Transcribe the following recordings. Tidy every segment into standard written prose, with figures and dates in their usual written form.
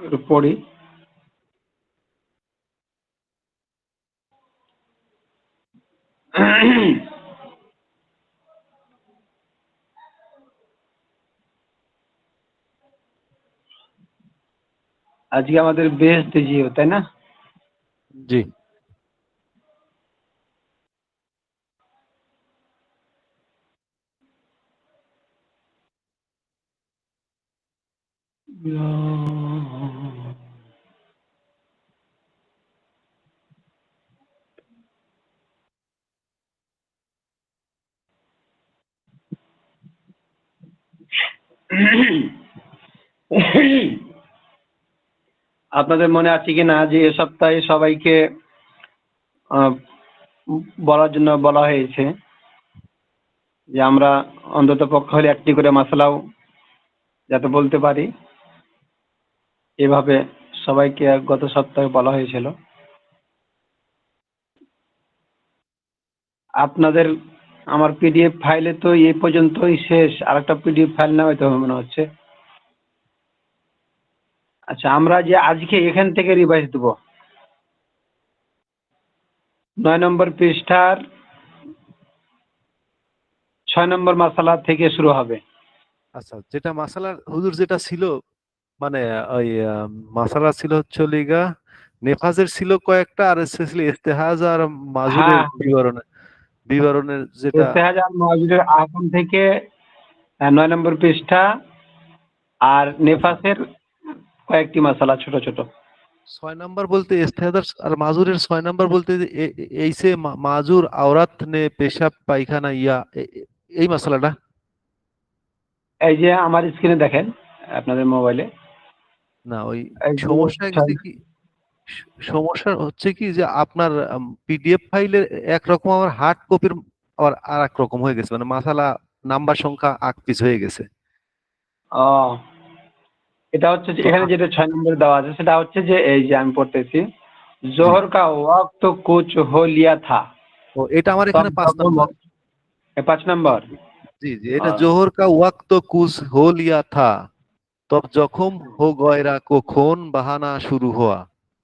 একটু পড়ি। আজকে আমাদের বেহেশতে জিও, তাই না? জি। আপনাদের মনে আছে কি না যে এ সপ্তাহে সবাইকে বলার জন্য বলা হয়েছে যে আমরা অন্তত পক্ষে হলে একটি করে মাসালাও যাতে বলতে পারি, এভাবে সবাইকে গত সপ্তাহে বলা হয়েছিল। আপনাদের আমার পিডিএফ ফাইলে তো এই পর্যন্তই শেষ, আর একটা পিডিএফ ফাইল নেওয়া তো মনে হচ্ছে। আচ্ছা, আমরা যে আজকে এখান থেকে রিভাইজ দেবো 9 নম্বর পৃষ্ঠার 6 নম্বর মাসালা থেকে শুরু হবে। আচ্ছা, যেটা মাসালার হুজুর যেটা ছিল, মানে ওই মাসালা ছিল হচ্ছে লিগা নেফাজের ছিল কয়েকটা, আর ছিল ইস্তেহাজ আর মাজুরের হ্যাঁ, বিবরণের যেটা ইস্তেহাজ আর মুআজিজের আহকাম থেকে 9 নম্বর পৃষ্ঠা, আর আচ্ছা নেফাসের কয়েকটি মাসালা ছোট ছোট। 6 নাম্বার বলতে ইস্তেহাজ আর মাজুরের 6 নাম্বার বলতে যে এইসে মাজুর আওরাত নে পেশাব পায়খানা ইয়া এই মাসালাটা। এই যে আমার স্ক্রিনে দেখেন আপনাদের মোবাইলে, না, ওই এই যে সমস্যা গেছে কি, সমস্যা হচ্ছে কি যে আপনার পিডিএফ ফাইলের একরকম, আমার হার্ড কপির আবার আর এক রকম হয়ে গেছে, মানে মাসালা নাম্বার সংখ্যা আগ পিছ হয়ে গেছে। ও, এটা হচ্ছে যে তো এখানে যেটা 6 নম্বর দেওয়া আছে সেটা হচ্ছে যে এই যে আমি পড়তেছি, জি, জোহর কা ওয়াক্ত কুছ হো লিয়া থা। ও এটা আমার তব এখানে 5 নাম্বার। যখন 5 নম্বর। জি জি, এটা জোহর কা ওয়াক্ত কুছ হো লিয়া থা, তব জখম হো গয়রা কখন বাহানা শুরু হওয়া।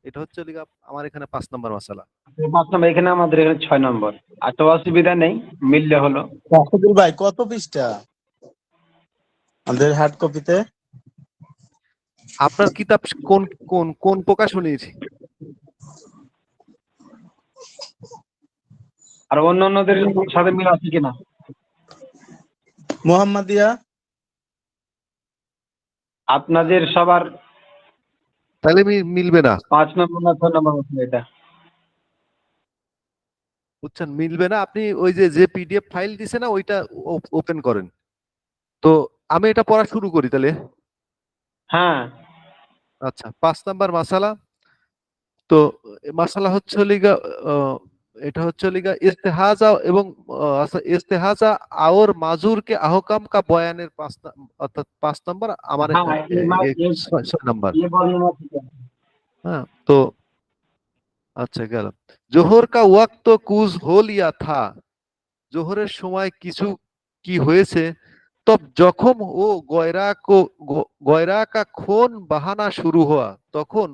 এটা হচ্ছে লিগা আমার এখানে 5 নাম্বার মাসালা। 5 নম্বর, এখানে আমাদের এখানে 6 নম্বর। আর তো অসুবিধা নেই, মিললে হলো। রাশেদুল ভাই কত পৃষ্ঠা আমাদের হার্ড কপিতে? আপনার কিতাব কোন কোন কোন প্রকাশনীর? আর অন্যান্যদের সাথে মিল আছে কিনা? মোহাম্মদিয়া। আপনাদের সবার তাহলে মিলবে না। 5 নম্বর না 6 নম্বর মতো এটা। বুঝছেন, মিলবে না। আপনি ওই যে যে পিডিএফ ফাইল দিছে না, ওইটা ওপেন করেন। তো আমি এটা পড়া শুরু করি তাহলে। হ্যাঁ, আচ্ছা, 5 নাম্বার মাসালা। তো মাসালা হচ্ছে লিগা এটা হচ্ছে লিগা ইস্তেহাজা এবং আচ্ছা, ইস্তেহাজা আর মাজুর কে আহকাম কা বয়ানের অর্থাৎ 5 নাম্বার, আমার হ্যাঁ, 6 নাম্বার। ये বর্ণনা ঠিক আছে। হ্যাঁ, তো আচ্ছা গেল। জোহর কা ওয়াক্ত কুজ হো লিয়া থা, জোহরের সময় কিছু কি হয়েছে, তব জখম ও গয়রা কা খুন বাহানা শুরু হওয়া, তখন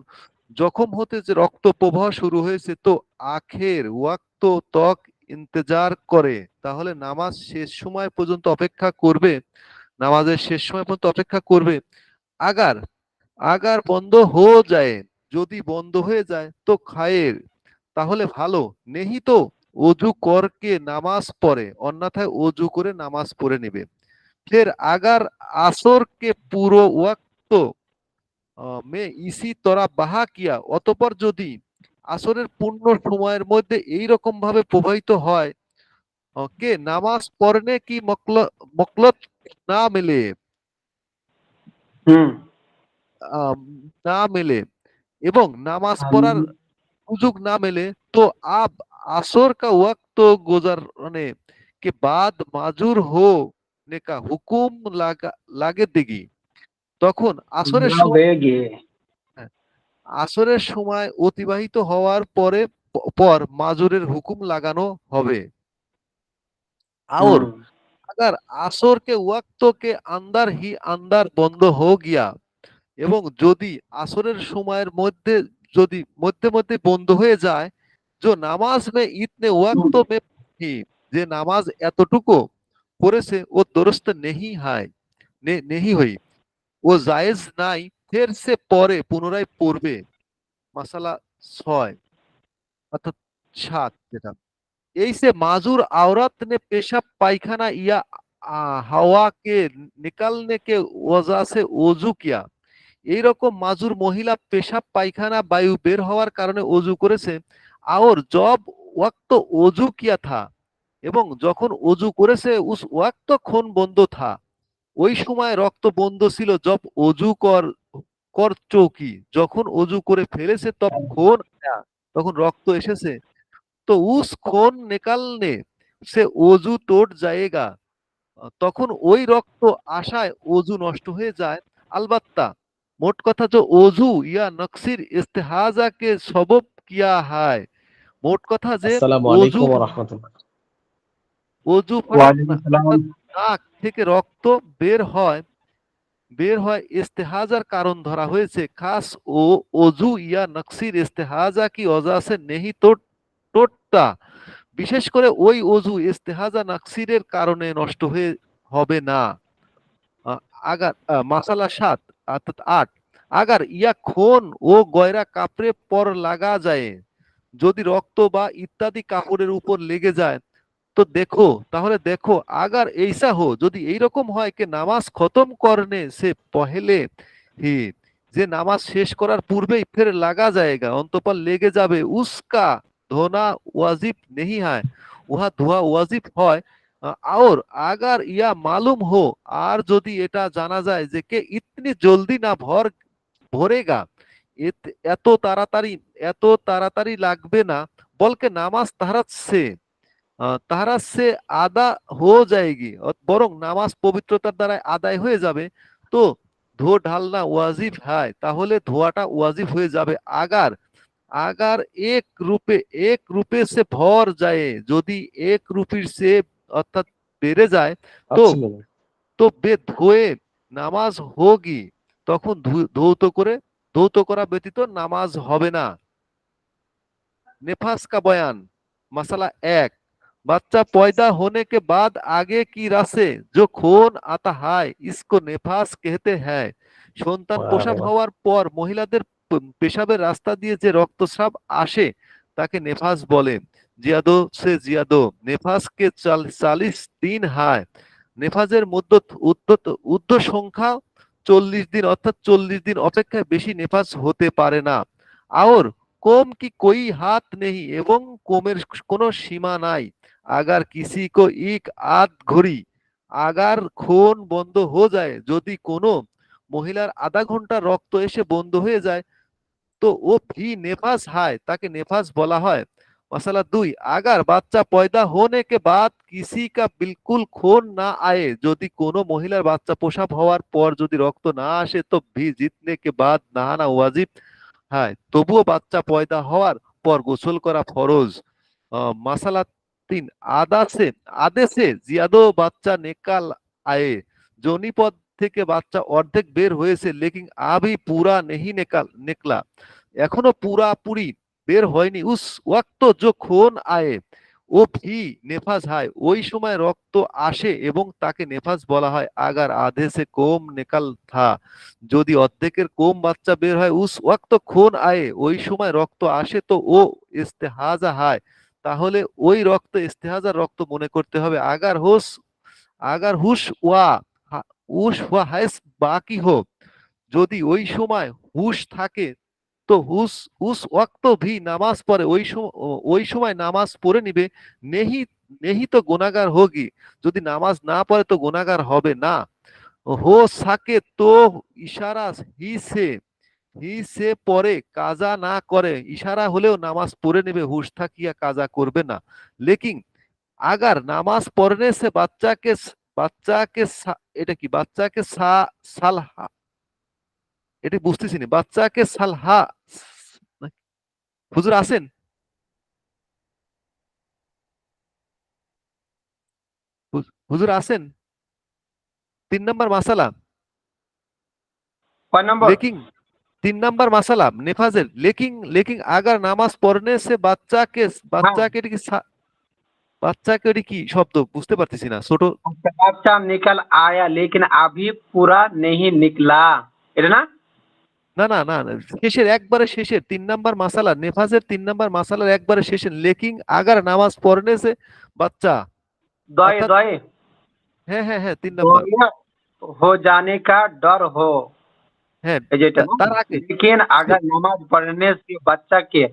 জখম হতে যে রক্ত প্রবাহ শুরু হয়েছে, তো আখের ওয়াক্ত তক ইন্তজার করে, তাহলে নামাজ শেষ সময় পর্যন্ত অপেক্ষা করবে, নামাজের শেষ সময় পর্যন্ত অপেক্ষা করবে। আগার আগার বন্ধ হয়ে যায়, যদি বন্ধ হয়ে যায় তো খায়ের, তাহলে ভালো, নেহি তো অজু করকে নামাজ পড়ে, অন্যথায় অজু করে নামাজ পড়ে নেবে। ফের আগার আসর কে পুরো ওয়াক্ত মে ইসি তরা বাহা কিয়া, অতঃপর যদি আসরের পূর্ণ সময়ের মধ্যে এই রকম ভাবে প্রবাহিত হয় কে নামাজ পড়নে কি মকলত না মেলে, হুম। আহ, না মেলে এবং নামাজ পড়ার সুযোগ ना मिले, तो आप असर का वक्त गुजरने के बाद माजूर होने का हुकुम लागे देगी, তখন আসরের সময়, হয়ে গিয়ে। হ্যাঁ, আসরের সময় অতিবাহিত হওয়ার পর মাজুরের হুকুম লাগানো হবে। और হুম। अगर असर के वक्त के अंदर ही अंदर बंद हो गया, এবং যদি আসরের সময়ের মধ্যে যদি মধ্যে মধ্যে বন্ধ হয়ে যায়, যে নামাজ মে ইতনে ওয়াক্ত মে হি, যে নামাজ এতটুকু পড়েছে ও দুরুস্ত নেহি হয়, নেহি হই, ও জায়েজ নাই, ফের সে পরে পুনরায় পড়বে। মাসালা 6 অর্থাৎ 7 যেটা, ऐसे माजूर औरत ने पेशाब पायखाना या हवा के निकलने के वजह से वजू किया, এইরকম মাজুর মহিলা পেশাব পায়খানা বায়ু বের হওয়ার কারণে অজু করেছে। আর জব ওয়াক্ত অজু কিয়া থা, এবং যখন অজু করেছে উস ওয়াক্ত খুন বন্ধ থা, ওই সময় রক্ত বন্ধ ছিল। জব অজু কর চৌকি, যখন অজু করে ফেলেছে তব খুন আয়া, তখন রক্ত এসেছে। তো উস খুন নিকালনে সে অজু টোট জায়েগা, তখন ওই রক্ত আশায় অজু নষ্ট হয়ে যায়। আলবাত্তা, মোট কথা যে অজু ইয়া নকশির ইস্তেহাজা কে সবব কিয়া হয়, মোট কথা যে আসসালামু অজু আলাইকুম ওয়া রাহমাতুল্লাহ। অজু ফারাক ওয়ালাইকুম আসসালাম। অর্থাৎ নাক থেকে রক্ত বের হয়, ইস্তেহাজার কারণ ধরা হয়েছে। খাস ও অজু ইয়া নকশির ইস্তেহাজা কি ওজা সে নেহি তো টোটটা, বিশেষ করে ওই অজু ইস্তেহাজা নাকসিরের কারণে নষ্ট হয়ে হবে না। আ- আগার মাসালা 7 অর্থাৎ 8, আগার ইয়া খুন ও গয়রা কাপড়ে পর লাগা যায়, যদি রক্ত বা ইত্যাদি কাপড়ের উপর লেগে যায় তো দেখো, তাহলে দেখো, আগার এইসা হো, যদি এইরকম হয় কে নামাজ খতম করনে সে পহেলে হি, যে নামাজ শেষ করার পূর্বেই ফের লাগা যায়গা, অন্তঃপর লেগে যাবে, উস্কা ধোনা ওয়াজিব নেহি হয়, উহা ধোয়া ওয়াজিব হয়। और अगर ইয়া মালুম হো, আর যদি এটা জানা যায় যে কে ইতনি জলদি না ভরেগা, এত তাড়াতাড়ি লাগবে না, বলকে নামাজ তাহারা সে আদা হো যায়গি, বরং নামাজ পবিত্রতার দ্বারা আদায় হয়ে যাবে। তো ধো ঢালনা ওয়াজিব হয়, তাহলে ধোয়াটা ওয়াজিব হয়ে যাবে। আগার আগার এক রূপে সে ভর যায়, যদি এক রূপীর সে অর্থাৎ বেড়ে যায়, তো আসসালামু বে ধোয়ে নামাজ হোগি, তখন ধৌত করা ব্যতীত নামাজ হবে না। नेफास का बयान, मसला 1, बच्चा पैदा होने के बाद आगे की रसे जो खून आता है इसको नेफास कहते हैं। সন্তান প্রসব আলাইকুম। হওয়ার পর মহিলাদের পেশাবের রাস্তা দিয়ে যে রক্তস্রাব আসে তাকে নেফাস বলে। জিয়াদো সে জিয়াদো নেফাস কে 40 দিন হয়, নেফাজের মধ্য ঊর্ধ্ব সংখ্যা 40 দিন, অর্থাৎ 40 দিন অপেক্ষায় বেশি নেফাস হতে পারে না। আর कोम की कोई हाथ नहीं এবং কোমের কোনো সীমা নাই। আগার কিসি কো এক আধ ঘড়ি আগার খুন বন্ধ হো যায়, যদি কোনো মহিলার আধা ঘন্টা রক্ত এসে বন্ধ হয়ে যায় তো ও ভি নেফাস হয়, তাকে নেফাস বলা হয়। मसला 2, अगर বাচ্চা পয়দা होने के बाद किसी का बिल्कुल खून ना आए, যদি কোনো মহিলার বাচ্চা প্রসব হওয়ার পর যদি রক্ত না আসে তো ভি জিতने के बाद नहाना वाजिब, হ্যাঁ, তবুও বাচ্চা পয়দা হওয়ার পর গোসল করা ফরজ। মাসালা 3, আদেশে জিয়াদো বাচ্চা নেকাল আয়ে, যোনিপদ থেকে বাচ্চা অর্ধেক বের হয়েছে, লেকিন আভি পুরা নেহি নিকলা, এখনো পুরাপুরি বের হয়নি। উস ওয়াক্ত যো খুন আয়ে ও ভি নেফাজ হয়, ওই সময় রক্ত আসে এবং তাকে নেফাজ বলা হয়। আগার আধে সে কোম নিকাল থা, যদি অর্ধেকের কোম বাচ্চা বের হয়, উস ওয়াক্ত খুন আয়ে, ওই সময় রক্ত আসে, তো ও ইস্তেহাজা হয়, তাহলে ওই রক্ত ইস্তেহাজার রক্ত মনে করতে হবে। আগার হুশ ওয়া হাইস বাকি হোক, যদি ওই সময় হুশ থাকে তো হুস ওয়াক্ত ভি নামাজ পড়ে, ওই সময় নামাজ পড়ে নিবে। নেহি নেহি তো গুনাহগার হোগি, যদি নামাজ না পড়ে তো গুনাহগার হবে না। হো সাকে তো ইশারা হি সে পরে কাজা না করে, ইশারা হলেও নামাজ পড়ে নেবে, হুশ থাকিয়া কাজা করবে না। লেকিন আগার নামাজ পড়নে সে এটা কি বাচ্চাকে সালহা, এটা বুঝতেছি না, বাচ্চাকে সালহা, হুজুর আছেন? হুজুর আছেন? 3 নম্বর মাসালা, कौन नंबर? लेकिन 3 नंबर मसला नेफाजेर लेकिन लेकिन अगर नमाज पढ़ने से बच्चा के हाँ, बच्चा के বাচ্চা কে কি শব্দ বুঝতে পারতেছি না ছোট। अच्छा, बच्चा निकल आया लेकिन अभी पूरा नहीं निकला, এটা না? না না না না, শেষের একবারে শেষের 3 নাম্বার মাসালা নেফাজের 3 নাম্বার মাসালার একবারে শেষের লেকিন আগার নামাজ পড়নে সে বাচ্চা दए অর্থাৎ दए হ্যাঁ হ্যাঁ হ্যাঁ 3 নাম্বার हो जाने का डर हो, হ্যাঁ এই যেটা না? তার আগে लेकिन अगर नमाज पढ़ने से बच्चा के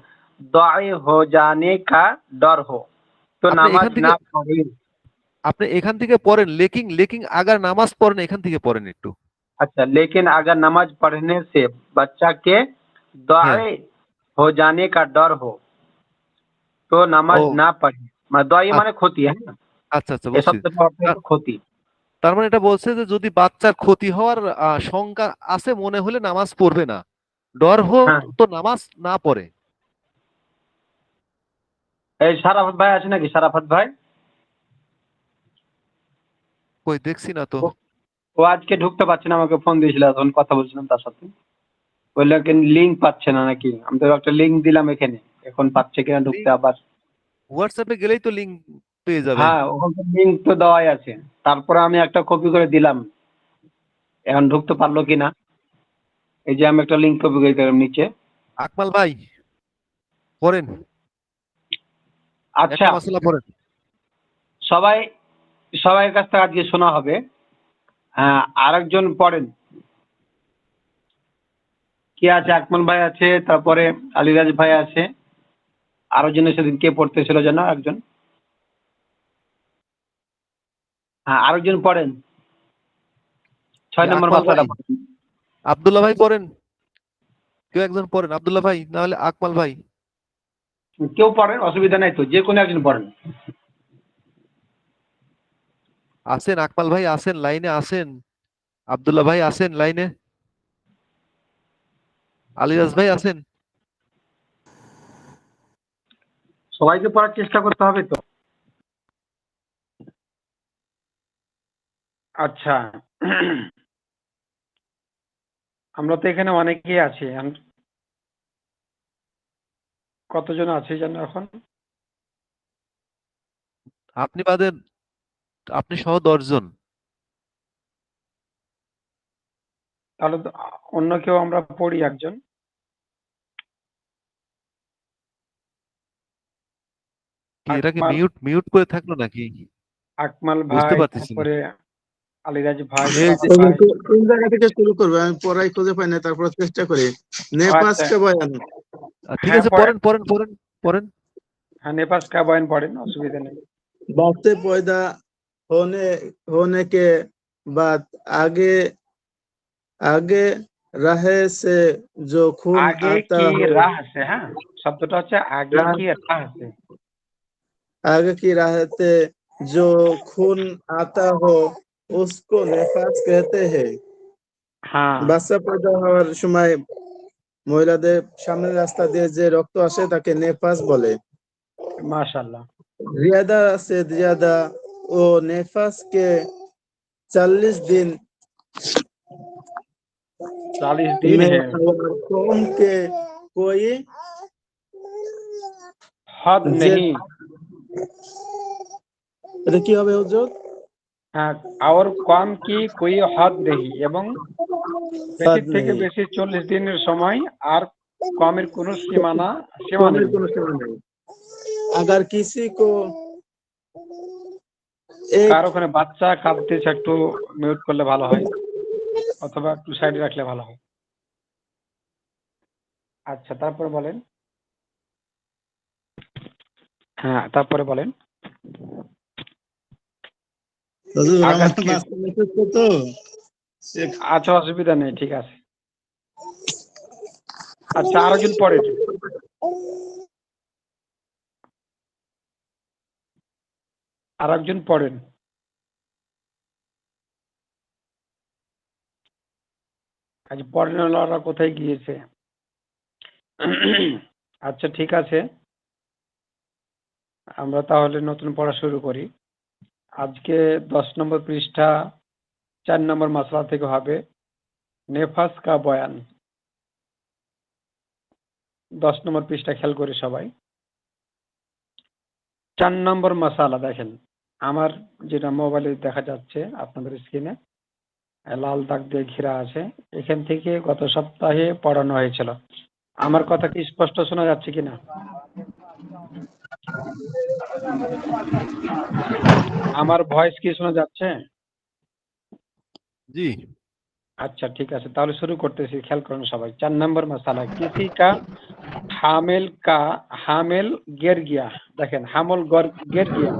दाए हो जाने का डर हो तो আপনি नमाज এখান থেকে ना पढ़े। আপনি এখান থেকে পড়েন লেকিন লেকিন আগার নামাজ পড়েন এখান থেকে পড়েন একটু। अच्छा, लेकिन अगर नमाज पढ़ने से बच्चा के হ্যাঁ दाए हो जाने का डर हो तो ও नमाज ना पढ़े। মানে দায়ে আ- মানে ক্ষতি, হ্যাঁ, আচ্ছা আচ্ছা এই বুঝছি। শব্দটার অর্থ হলো ক্ষতি। তার মানে এটা বলছে যে যদি বাচ্চার ক্ষতি হওয়ার শঙ্কা আছে মনে হলে নামাজ পড়বে না, ডর হোক হ্যাঁ, তো নামাজ না পড়ে। এই সারাফত ভাই আছে নাকি? সারাফত ভাই, কই দেখছি না তো। ও ও আজকে ঢুকতে পারছে না, আমাকে ফোন দিয়েছিল, তখন কথা বলছিলাম তার সাথে। বললো কি লিঙ্ক পাচ্ছে না নাকি, আমি তো একটা লিঙ্ক দিলাম এখানে, এখন পাচ্ছে কিনা ঢুকতে লিঙ্ক আবার। হোয়াটসঅ্যাপে গেলেই তো লিঙ্ক পেয়ে যাবে। হ্যাঁ, ওখানে লিঙ্ক তো দেওয়াই আছে, তারপরে আমি একটা কপি করে দিলাম, এখন ঢুকতে পারলো কিনা। এই যে আমি একটা লিঙ্ক কপি করে দিলাম নিচে। আকমাল ভাই পড়েন আচ্ছা, একটা মশলা পড়েন। সবাই সবাই কাছ থেকে আজকে শোনা হবে। হ্যাঁ, আরেকজন পড়েন, কে আছে? আকমল ভাই আছে, তারপরে আলিরাজ ভাই আছে, আরো জনের সেদিন কে পড়তেছিল যেন একজন। হ্যাঁ, আরেকজন পড়েন, কি 6 নম্বর আকমাল ভাই, মাসলাটা পড়েন। আব্দুল্লাহ ভাই পড়েন, কেউ একজন পড়েন, আব্দুল্লাহ ভাই না হলে আকমাল ভাই। কেউ পড়েন, অসুবিধা নাই তো, যে কোনো একজন পড়েন। আসেন আকমাল ভাই আসেন লাইনে আসেন, আব্দুল্লাহ ভাই আসেন লাইনে, আলিরাজ ভাই আসেন। সবাইকে পড়ার চেষ্টা করতে হবে তো। আচ্ছা, আমরা তো এখানে অনেকেই আছি, কতজন আছে যেন এখন? আপনি বাদে আপনি সহ 10 জন। তাহলে তো অন্য কেউ আমরা পড়ি একজন। কি এটা কি আকমাল, মিউট মিউট করে থাকলো নাকি আকমাল বুঝতে ভাই, পারতেছি না। তারপরে আলিরাজ ভাই, এই সারাফত যে ভাই। কোন জায়গা থেকে শুরু করবে? আমি পড়াই খুঁজে পাই না, তারপর চেষ্টা করি। নেপাস আচ্ছা, কা বয়ান। ঠিক হ্যাঁ আছে পড়েন। পড়েন পড়েন পড়েন পড়েন। হ্যাঁ, নেপাস কা বয়ান পড়েন, অসুবিধা নেই। बाप से पैदा होने होने के बाद आगे आगे रहे से जो खून आगे आता की हो, राह से, হ্যাঁ, শব্দটা হচ্ছে আগে কি রাহ से। आगे की राह से जो खून आता हो उसको नेफास कहते हैं। হ্যাঁ, বাচ্চা পয়দা হওয়ার সময় মহিলাদের সামনের রাস্তা দিয়ে যে রক্ত আসে তাকে নেফাস বলে। মাশাআল্লাহ। ज्यादा से ज्यादा वो नेफास के 40 दिन 40 दिन में है, और कौम के कोई हद যে नहीं। এটা কি হবে হুজুর? হ্যাঁ, और কম কি कोई हद नहीं, এবং ফাদ বেশির থেকে নেই, বেশি 40 দিনের সময়, আর কমের কোনো সীমা কমের নেই। কোনো সীমা নেই। अगर किसी को एक কার ওখানে বাচ্চা কাঁদতেছে, একটু মিউট করলে ভালো হয়, অথবা একটু সাইডে রাখলে ভালো হয়। আচ্ছা, তারপরে বলেন। হ্যাঁ, তারপরে বলেন। হুজুর আমার আগাত কি, বাচ্চা মেসেজ তো সে আচ্ছা, অসুবিধা নেই, ঠিক আছে। আচ্ছা, আরেকজন পড়েন, আরেকজন পড়েন। আজ পড়নেওয়ালারা কোথায় গিয়েছে? আচ্ছা, ঠিক আছে, আমরা তাহলে নতুন পড়া শুরু করি। আজকে 10 নম্বর পৃষ্ঠা 4 নম্বর মাসলা থেকে হবে। নেফাস কা বয়ান 10 নম্বর পৃষ্ঠা খেয়াল করে সবাই। 4 নম্বর মাসালা দেখেন, আমার যেটা মোবাইলে দেখা যাচ্ছে আপনাদের স্ক্রিনে লাল দাগ দিয়ে ঘেরা আছে, এখান থেকে গত সপ্তাহে পড়ানো হয়েছিল। আমার কথা কি স্পষ্ট শোনা যাচ্ছে কিনা? আমার ভয়েস কি শোনা যাচ্ছে? জি। আচ্ছা ঠিক আছে, তাহলে শুরু করতেছি, খেয়াল করুন সবাই। 4 নম্বর মাসালা, কিসি কা হামেল গের গিয়া। দেখেন হামল গের গিয়া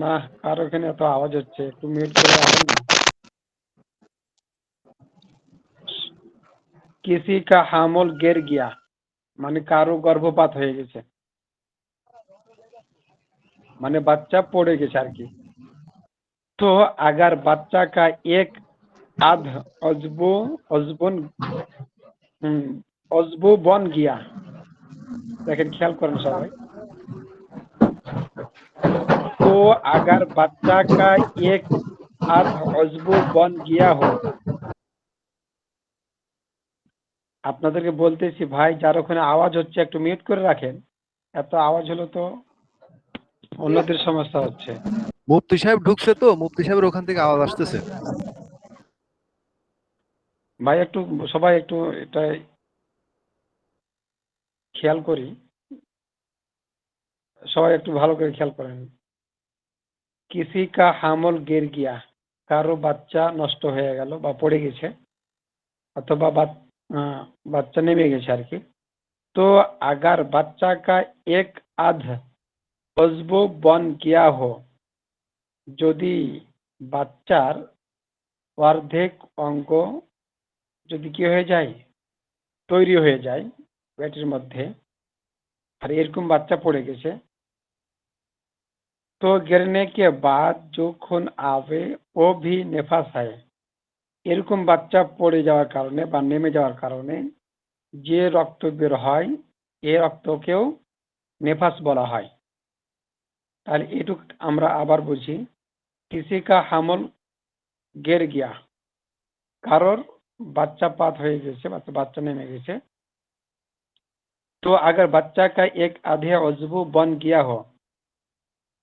না, কার ওখানে এত আওয়াজ হচ্ছে, একটু মিউট করে রাখেন না। কিসি কা হামল গের গিয়া মানে কারো গর্ভপাত হয়ে গেছে, মানে বাচ্চা পড়ে গেছে আর কি। তো আগার বাচ্চা কা এক আধ অজবু অজবন অজবু বন গিয়া। দেখেন খেয়াল করেন সবাই। तो अगर बच्चा का एक आध अजबू बन गया हो, আপনাদেরকে বলতেছি ভাই, যার ওখানে আওয়াজ হচ্ছে একটু মিউট করে রাখেন, এত আওয়াজ হলো তো অন্যদের সমস্যা হচ্ছে। মুফতি সাহেব ঢুকছে, তো মুফতি সাহেবের ওখান থেকে আওয়াজ আসতেছে। ভাই একটু সবাই একটু এটা খেয়াল করি, সবাই একটু ভালো করে খেয়াল করেন। কিসি কা হামল গের গিয়া, কারো বাচ্চা নষ্ট হয়ে গেল বা পড়ে গেছে, অথবা বাচ্চা নেমে গেছে আর কি। तो अगर बच्चा का एक आध अजबो बन गया हो, যদি বাচ্চার অর্ধেক অঙ্গ যদি কি হয়ে যায়, তৈরি হয়ে যায় পেটের মধ্যে, আর এরকম বাচ্চা পড়ে গেছে, তো गिरने के बाद जो खून आवे वो भी नेफास है। এরকম বাচ্চা পড়ে যাওয়ার কারণে বা নেমে যাওয়ার কারণে যে রক্ত বের হয়, এই রক্তকেও নেফাস বলা হয়। তাহলে এটুক আমরা আবার বুঝি, किसी का হামল গের গিয়া, কারোর বাচ্চা পাত হয়ে গেছে, বাচ্চা নেমে গেছে। তো अगर बच्चा का एक आधे अजबू बन गया हो,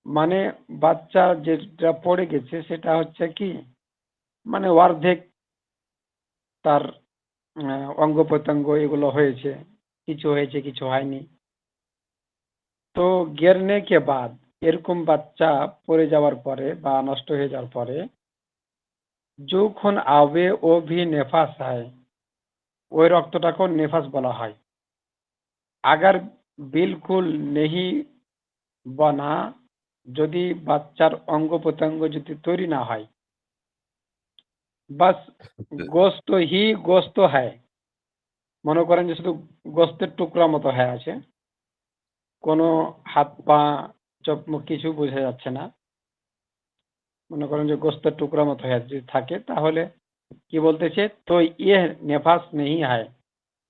মানে বাচ্চা যেটা পড়ে গেছে সেটা হচ্ছে কি, মানে অর্ধেক তার অঙ্গ প্রত্যঙ্গ এগুলো হয়েছে, কিছু হয়েছে কিছু হয়নি। তো গেরনে কে বাদ, এরকম বাচ্চা পড়ে যাওয়ার পরে বা নষ্ট হয়ে যাওয়ার পরে, जो खून आवे वो भी नेफास है, ওই রক্তটাকেও নেফাস বলা হয়। আগার বিলকুল নেহি বনা, যদি বাচ্চার অঙ্গ প্রত্যঙ্গ যদি তৈরি না হয়, বাস গোস্ত হি গোস্ত হয়, মনে করেন যে শুধু গোস্তের টুকরা মতো হয়ে আছে, কোনো হাত পা চোখ মুখ কিছু বোঝা যাচ্ছে না, মনে করেন যে গোস্তের টুকরা মতো হয়ে যদি থাকে, তাহলে কি বলতেছে, তো ইয়ে নেফাস নেই হয়।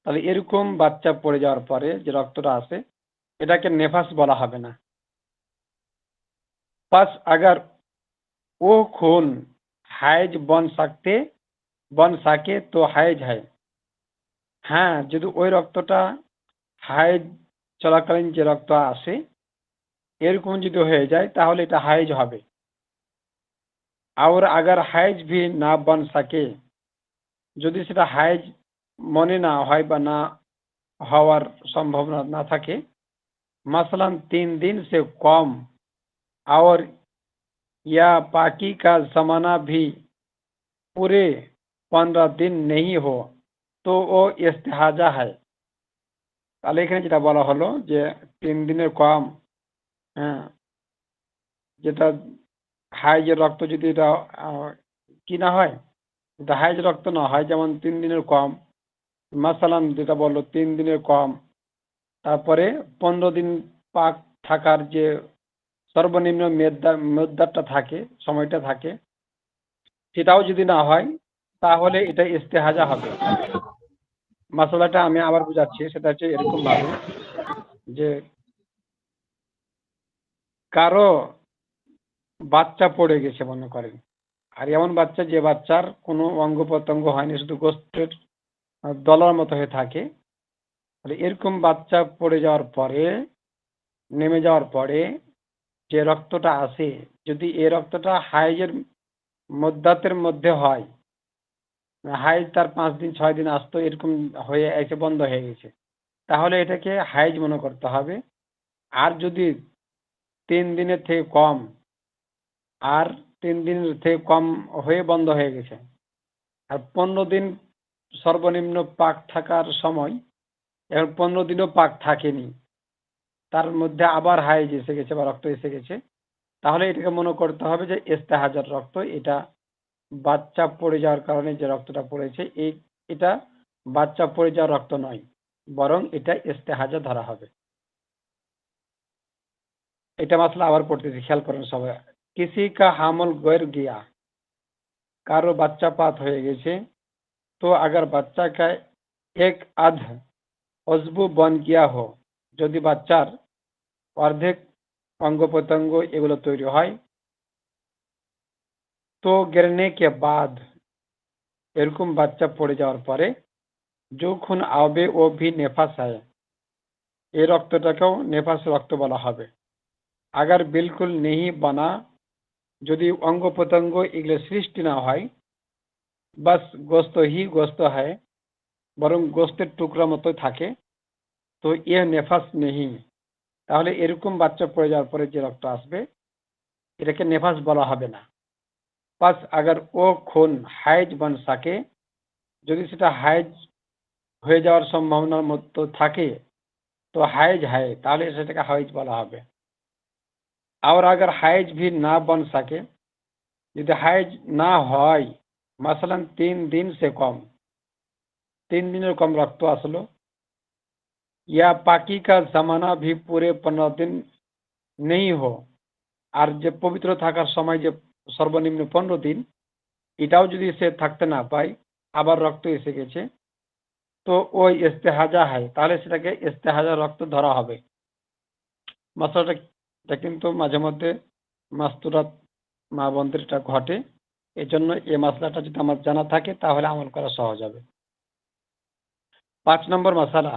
তাহলে এরকম বাচ্চা পড়ে যাওয়ার পরে যে রক্তটা আছে, এটাকে নেফাস বলা হবে না। बस अगर वो खून হাইজ বন সকে তো হাইজ হয়। হ্যাঁ, যদি ওই রক্তটা হাইজ চলাকালীন যে রক্ত আসে এরকম যদি হয়ে যায় তাহলে এটা হাইজ হবে। আর अगर হাইজ ভি না বন সকে, যদি সেটা হাইজ মনে না হয় বা না হওয়ার সম্ভাবনা না থাকে, मसलन 3 दिन से कम और या बाकी का जमाना भी पूरे 15 दिन नहीं हो, তো ও ইস্তেহাজা হয়। তাহলে এখানে যেটা বলা হলো যে 3 দিনের কম, হ্যাঁ, যেটা হাইজের রক্ত যদি এটা কি না হয়, এটা হাইজ রক্ত না হয়, যেমন 3 দিনের কম, মাসালান যেটা বললো 3 দিনের কম, তারপরে 15 দিন পাক থাকার যে সর্বনিম্ন মেয়াদটা থাকে, সময়টা থাকে, সেটাও যদি না হয় তাহলে এটা ইস্তেহাজা হবে। মাসালাটা আমি আবার বুঝাচ্ছি, সেটা হচ্ছে এরকম ভাবে যে কারো বাচ্চা পড়ে গেছে মনে করেন, আর এমন বাচ্চা যে বাচ্চার কোনো অঙ্গ প্রত্যঙ্গ হয়নি, শুধু গোস্তের দলার মতো হয়ে থাকে, তাহলে এরকম বাচ্চা পড়ে যাওয়ার পরে, নেমে যাওয়ার পরে যে রক্তটা আসে, যদি এই রক্তটা হাইজের মধ্যাতের মধ্যে হয়, হাইজ তার 5 দিন 6 দিন আসতো, এরকম হয়ে এসে বন্ধ হয়ে গেছে, তাহলে এটাকে হাইজ মনে করতে হবে। আর যদি 3 দিনের থেকে কম, আর 3 দিনের থেকে কম হয়ে বন্ধ হয়ে গেছে, আর 15 দিন সর্বনিম্ন পাক থাকার সময়, এখন 15 দিনও পাক থাকেনি, তার মধ্যে আবার হাইজ এসে গেছে বা রক্ত এসে গেছে, তাহলে এটাকে মনে করতে হবে যে ইস্তেহাজার রক্ত। এটা বাচ্চা পড়ে যাওয়ার কারণে যে রক্তটা পড়েছে, এটা বাচ্চা পড়ে যাওয়ার রক্ত নয়, বরং এটা ইস্তেহাজা ধরা হবে। এটা মাসলা আবার পড়তেছি, খেয়াল করেন সবাই। কিসি কা হামল গয়ের গিয়া, কারো বাচ্চাপাত হয়ে গেছে, তো अगर बच्चा का एक आध অজবু বন গিয়া হো, যদি বাচ্চার অর্ধেক অঙ্গ প্রত্যঙ্গ এগুলো তৈরি হয়, তো गिरने के बाद, এরকম বাচ্চা পড়ে যাওয়ার পরে जो खून आवे वो भी नेफास है, এই রক্তটাকেও নেফাস রক্ত বলা হবে। अगर बिल्कुल नहीं बना, যদি অঙ্গ প্রত্যঙ্গ এগুলো সৃষ্টি না হয়, বাস গোস্ত হি গোস্ত হয়, বরং গোস্তের টুকরা মতো থাকে, তো এ নেফাস নেহি, তাহলে এরকম বাচ্চা পড়ে যাওয়ার পরে যে রক্ত আসবে, এটাকে নেফাস বলা হবে না। বাস अगर ও খুন হাইজ বন সকে, যদি সেটা হাইজ হয়ে যাওয়ার সম্ভাবনার মতো থাকে, তো হাইজ হয়, তাহলে সেটাকে হাইজ বলা হবে। আর अगर হাইজ ভি না বন সকে, যদি হাইজ না হয়, মাসালান 3 दिन से कम, 3 দিনের কম রক্ত আসলো, या पाकी का जमाना भी पूरे 15 दिन नहीं हो, আর যে পবিত্র থাকার সময় যে সর্বনিম্ন 15 দিন, এটাও যদি সে থাকতে না পায়, আবার রক্ত এসে গেছে, তো ওই ইস্তেহাজা হয়, তাহলে সেটাকে ইস্তেহাজা রক্ত ধরা হবে। মশলাটা কিন্তু মাঝে মধ্যে মাস্তুরাত মা বোনদের এটা ঘটে, এজন্য এই মশলাটা যদি আমার জানা থাকে তাহলে আমল করা সহজ হবে। 5 নম্বর মশলা,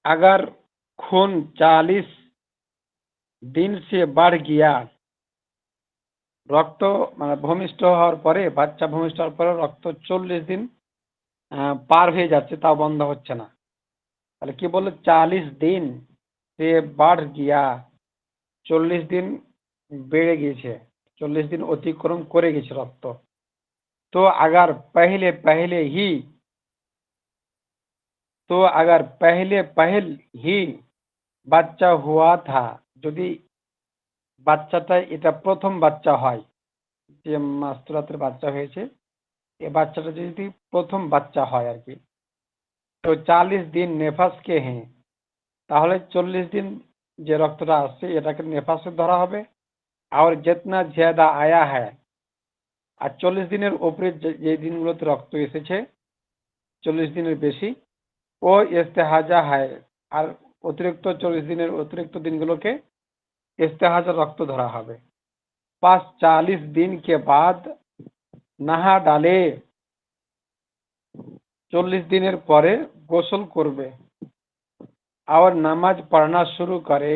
अगर खून 40 दिन से बढ़ गया, রক্ত মানে ভূমিষ্ঠ হওয়ার পরে, বাচ্চা ভূমিষ্ঠ হওয়ার পরে রক্ত 40 দিন পার হয়ে যাচ্ছে, তাও বন্ধ হচ্ছে না, তাহলে কি বললো? 40 দিন সে বাড় গিয়া, 40 দিন বেড়ে গেছে, 40 দিন অতিক্রম করে গেছে রক্ত। তো अगर पहले पहले ही, तो अगर पहले पहल ही বাচ্চা হুয়া থা, যদি বাচ্চাটা এটা প্রথম বাচ্চা হয়, যে মাস্তুরাতের বাচ্চা হয়েছে, এই বাচ্চাটা যদি প্রথম বাচ্চা হয় আর কি, তো 40 दिन নেফাস কে হ্যাঁ, তাহলে 40 দিন যে রক্তটা আসছে এটাকে নেফাসে ধরা হবে। আর जितना ज्यादा आया है, আর 40 দিনের উপরে যে দিনগুলোতে রক্ত এসেছে, 40 দিনের বেশি, ও ইস্তেহাজা হয়, আর অতিরিক্ত 40 দিনের অতিরিক্ত দিনগুলোকে ইস্তেহাজা রক্ত ধরা হবে। 40 दिन के बाद নাহা ডালে, 40 দিনের পরে গোসল করবে, আর নামাজ পড়না শুরু করে,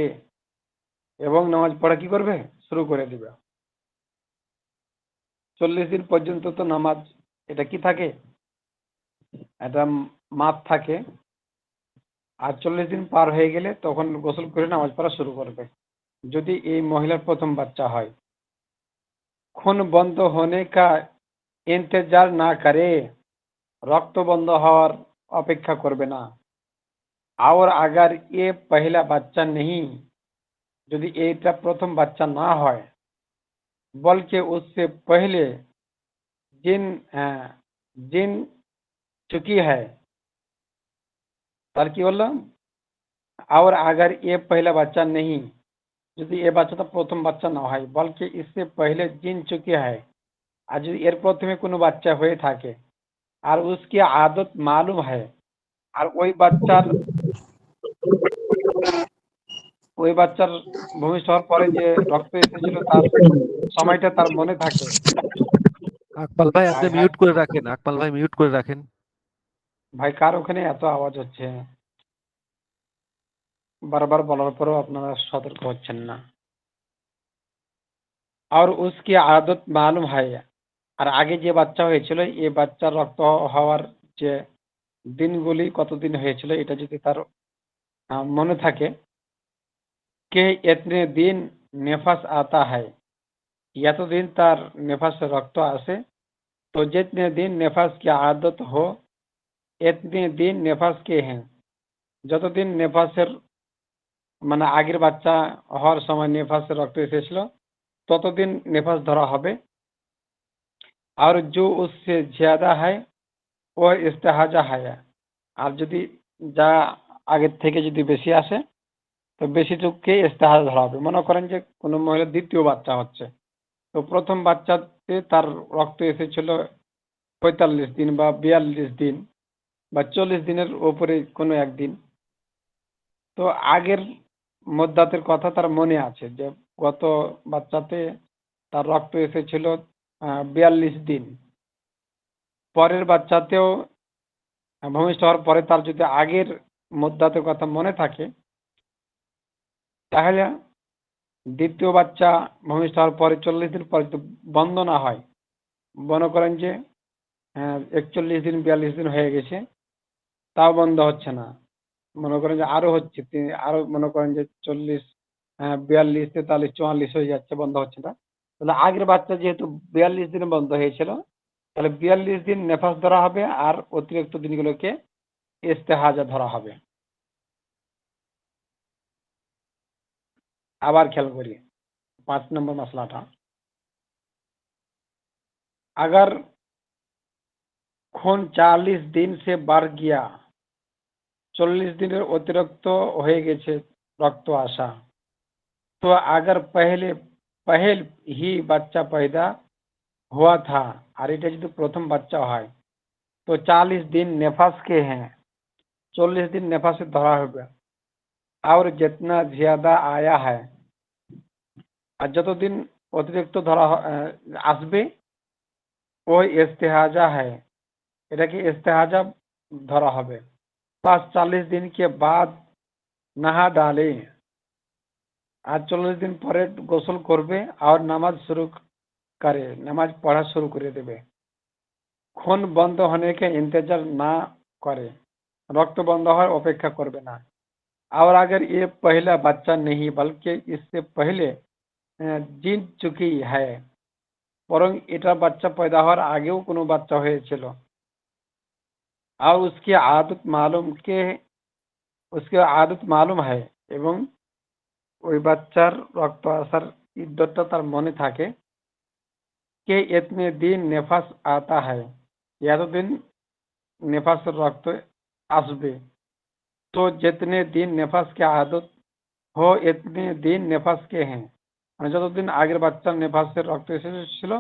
এবং নামাজ পড়া কি করবে? শুরু করে দিবে। 40 দিন পর্যন্ত তো নামাজ, এটা কি থাকে? এটা মাপ থাকে, আর 40 দিন পার হয়ে গেলে তখন গোসল করে নামাজ পড়া শুরু করবে, যদি এই মহিলার প্রথম বাচ্চা হয়। खून बंद होने का इंतजार ना करे, রক্ত বন্ধ হওয়ার অপেক্ষা করবে না। और अगर ये पहला बच्चा नहीं, যদি এটা প্রথম বাচ্চা না হয়, বলকে उससे पहले जिन जिन चुकी है, তার কি বললাম? और अगर ये पहला बच्चा नहीं, যদি এ বাচ্চাটা প্রথম বাচ্চা না হয়, বলকে इससे पहले जिन चुकी है, আর যদি এর প্রথমে কোনো বাচ্চা হয়ে থাকে, আর उसकी आदत मालूम है, আর ওই বাচ্চার ভূমিষ্ঠ হওয়ার পরে যে রক্ত এসেছিল তার সময়টা তার মনে থাকে, আকমাল ভাই আপনি ভাই ভাই মিউট করে রাখেন, আকমাল ভাই মিউট করে রাখেন। ভাই কার ওখানে এত আওয়াজ হচ্ছে, বারবার বলার পরেও আপনারা সতর্ক হচ্ছেন না। আর উসকি আদত মালুম হয়। আর আগে যে বাচ্চা হয়েছিল এই বাচ্চার রক্ত হওয়ার যে দিনগুলি কতদিন হয়েছিল এটা যদি তার মনে থাকে, কে এতনে দিন নেফাস আতা হয়, এতদিন তার নেফাসে রক্ত আসে। তো जितने दिन नेफास की आदत हो इतने दिन नेफास के हैं। যতদিন নেফাসের মানে আগের বাচ্চা হওয়ার সময় নেফাসের রক্ত এসেছিল ততদিন নেফাস ধরা হবে। আর जो उससे ज्यादा है वो इस्तेहाजा है। আর যদি যা আগের থেকে যদি বেশি আসে তো বেশিটুকুকে ইস্তেহাজা ধরা হবে। মনে করেন যে কোনো মহিলার দ্বিতীয় বাচ্চা হচ্ছে, তো প্রথম বাচ্চাতে তার রক্ত এসেছিল ৪৫ দিন বা ৪২ দিন বা ৪০ দিনের ওপরে কোনো একদিন। তো আগের মদ্দাতের কথা তার মনে আছে যে গত বাচ্চাতে তার রক্ত এসেছিল ৪২ দিন। পরের বাচ্চাতেও ভূমিষ্ঠ হওয়ার পরে তার যদি আগের মদ্দাতের কথা মনে থাকে তাহলে দ্বিতীয় বাচ্চা ভূমিষ্ঠ হওয়ার পরে ৪০ দিন পরে যদি বন্ধ না হয়, মনে করেন যে ৪১ দিন ৪২ দিন হয়ে গেছে তাও বন্ধ হচ্ছে না, মনে করেন যে আরো হচ্ছে আরো মনে করেন যে ৪০ ৪২ ৪৩ ৪৪ হয়ে যাচ্ছে, বন্ধ হচ্ছে না, তাহলে আগের বাচ্চা যেহেতু ৪২ দিনে বন্ধ হয়েছিল তাহলে ৪২ দিন নেফাস ধরা হবে আর অতিরিক্ত দিনগুলোকে ইস্তেহাজা ধরা হবে। আবার খেয়াল করি ৫ নম্বর মশলাটা। अगर खून 40 दिन से बढ़ गया, 40 দিনের অতিরিক্ত হয়ে গেছে রক্ত আসা, तो अगर पहल ही बच्चा पैदा हुआ था আর এটা যদি প্রথম বাচ্চা হয় তো 40 दिन नेफास के हैं, 40 दिन नेफास ধরা হবে। और जितना ज्यादा आया है আর যতদিন অতিরিক্ত ধরা আসবে ওই ইস্তেহাজা है, এটাকে ইস্তেহাজা ধরা হবে। बस 40 दिन के बाद नहा डाले আর 40 দিন পরে গোসল করবে আর নামাজ শুরু করে, নামাজ পড়া শুরু করে দেবে। खून बंद होने के इंतजार ना करे, रक्त बंद হওয়ার অপেক্ষা করবে না। और अगर ये पहला बच्चा नहीं बल्कि इससे पहले जीत चुकी है, বরং এটা বাচ্চা পয়দা হওয়ার আগেও কোনো বাচ্চা হয়েছিল। আর उसकी आदत मालूम है এবং ওই বাচ্চার রক্ত আসার ইদ্যতটা তার মনে থাকে, কে इतने दिन नेफास आता है, এতদিন নেফাসের রক্ত আসবে। তো जितने दिन नेफास की आदत हो इतने दिन नेफास के हैं, মানে যতদিন আগের বাচ্চার নেফাসের রক্ত এসেছিল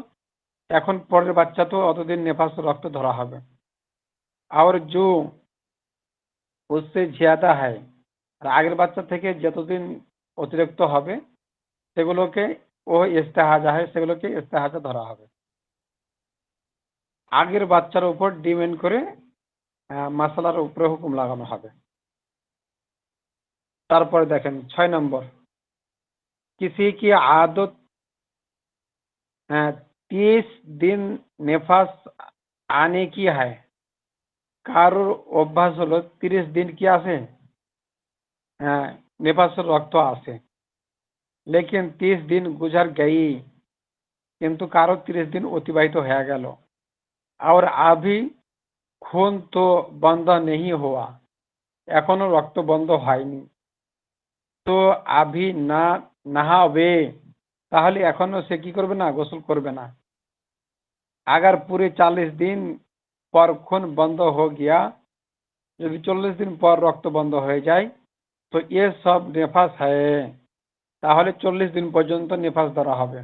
এখন পরের বাচ্চাতেও অতদিন নেফাসের রক্ত ধরা হবে। আর जो उससे ज्यादा है, আর আগের বাচ্চা থেকে যতদিন অতিরিক্ত হবে সেগুলোকে ও ইস্তেহাজা হয়, সেগুলোকে ইস্তেহাজা ধরা হবে। আগের বাচ্চার উপর ডিপেন্ড করে মাসালার উপরে হুকুম লাগানো হবে। তারপরে দেখেন ৬ নম্বর, किसी की आदत 30 दिन নেফাস আনে কি হয়, কারোর অভ্যাস হলো 30 দিন কি আসে নেফাসের রক্ত আসে, लेकिन 30 दिन गुजर गई, কিন্তু কারো 30 দিন অতিবাহিত হয়ে গেল। और अभी खून तो बंद नहीं हुआ, এখনো রক্ত বন্ধ হয়নি। তো আভি না নাহাবে, তাহলে এখনো সে কি করবে না, গোসল করবে না। अगर पूरे 40 दिन पर खून बंद हो गया, যদি 40 দিন পর রক্ত বন্ধ হয়ে যায় তো ये सब নেফাস है, তাহলে 40 দিন পর্যন্ত নেফাস ধরা হবে।